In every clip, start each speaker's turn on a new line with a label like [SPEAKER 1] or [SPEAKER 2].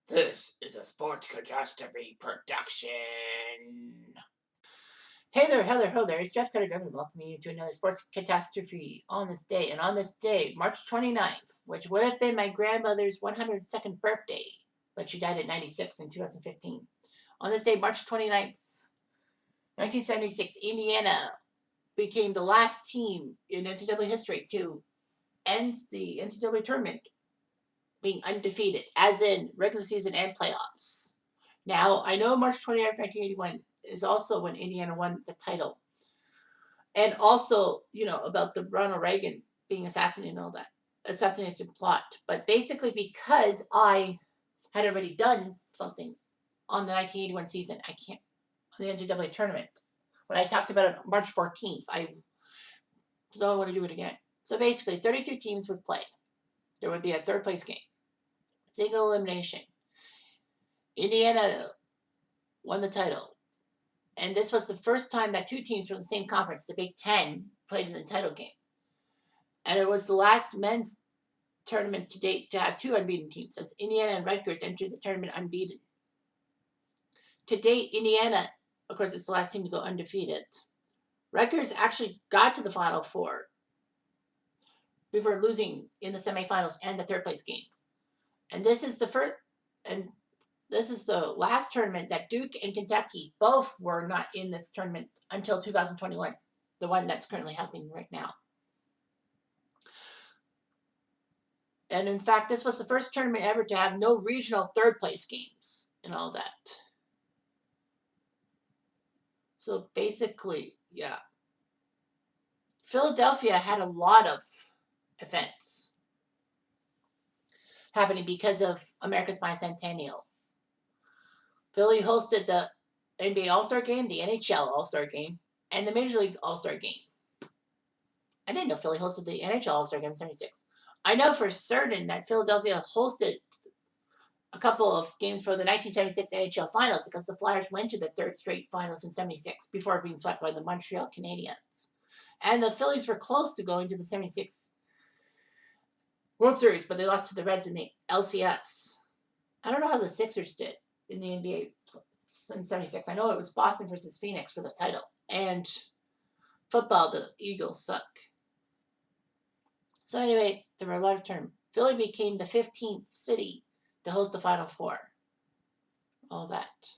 [SPEAKER 1] This is a sports catastrophe production. Hey there, hello there. It's Jeff Cutter welcoming you to another sports catastrophe on this day. And on this day, March 29th, which would have been my grandmother's 102nd birthday, but she died at 96 in 2015. On this day, March 29th, 1976, Indiana became the last team in NCAA history to end the NCAA tournament being undefeated, as in regular season and playoffs. Now, I know March 29th, 1981 is also when Indiana won the title. And also, about the Ronald Reagan being assassinated and all that, assassination plot. But basically, because I had already done something on the 1981 season, on the NCAA tournament, when I talked about it on March 14th, I don't want to do it again. So basically, 32 teams would play. There would be a third place game, single elimination. Indiana won the title. And this was the first time that two teams from the same conference, the Big Ten, played in the title game. And it was the last men's tournament to date to have two unbeaten teams, as Indiana and Rutgers entered the tournament unbeaten. To date, Indiana, of course, it's the last team to go undefeated. Rutgers actually got to the Final Four before losing in the semifinals and the third place game. And this is the last tournament that Duke and Kentucky both were not in this tournament until 2021, the one that's currently happening right now. And in fact, this was the first tournament ever to have no regional third place games and all that. So basically, yeah. Philadelphia had a lot of events happening because of America's Bicentennial. Philly hosted the NBA All-Star Game, the NHL All-Star Game, and the Major League All-Star Game. I didn't know Philly hosted the NHL All-Star Game in 76. I know for certain that Philadelphia hosted a couple of games for the 1976 NHL Finals because the Flyers went to the third straight finals in 76 before being swept by the Montreal Canadiens. And the Phillies were close to going to the 76 World Series, but they lost to the Reds in the LCS. I don't know how the Sixers did in the NBA in 76. I know it was Boston versus Phoenix for the title. And football, the Eagles suck. So anyway, there were a lot of tournaments. Philly became the 15th city to host the Final Four. All that.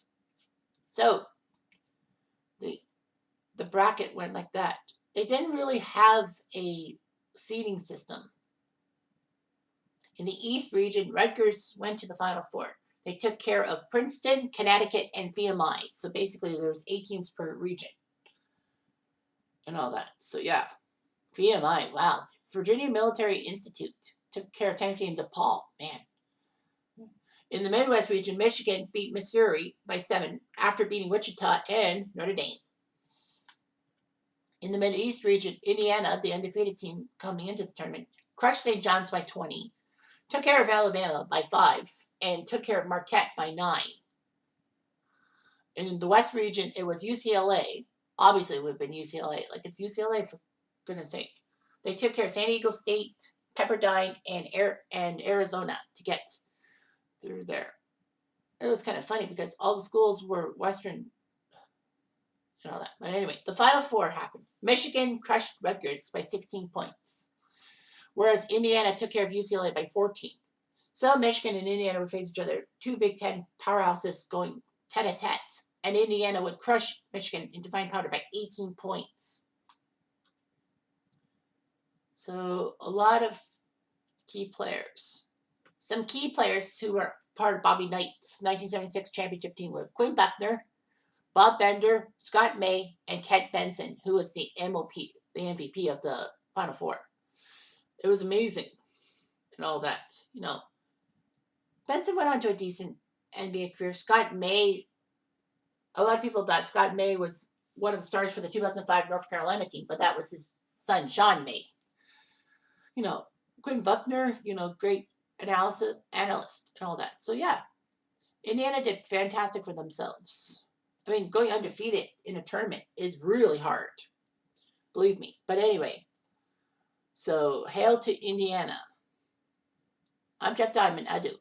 [SPEAKER 1] So the bracket went like that. They didn't really have a seeding system. In the East region, Rutgers went to the Final Four. They took care of Princeton, Connecticut, and VMI. So basically, there was 8 teams per region and all that. So yeah, VMI, wow. Virginia Military Institute took care of Tennessee and DePaul. Man. In the Midwest region, Michigan beat Missouri by 7 after beating Wichita and Notre Dame. In the Mid-East region, Indiana, the undefeated team coming into the tournament, crushed St. John's by 20, took care of Alabama by 5, and took care of Marquette by 9. In the West region, it was UCLA. Obviously, it would have been UCLA. Like, it's UCLA, for goodness sake. They took care of San Diego State, Pepperdine, and Arizona to get through there. It was kind of funny because all the schools were Western and all that. But anyway, the Final Four happened. Michigan crushed Rutgers by 16 points, whereas Indiana took care of UCLA by 14. So Michigan and Indiana would face each other, two Big Ten powerhouses going tete-a-tete, and Indiana would crush Michigan in defined powder by 18 points. So a lot of key players. Some key players who were part of Bobby Knight's 1976 championship team were Quinn Buckner, Bob Bender, Scott May, and Kent Benson, who was the MOP, the MVP of the Final Four. It was amazing and all that, Benson went on to a decent NBA career. Scott May, a lot of people thought Scott May was one of the stars for the 2005 North Carolina team, but that was his son, Sean May. Quinn Buckner, great analyst and all that. So yeah, Indiana did fantastic for themselves. I mean, going undefeated in a tournament is really hard. Believe me. But anyway, so hail to Indiana. I'm Jeff Diamond. Adieu.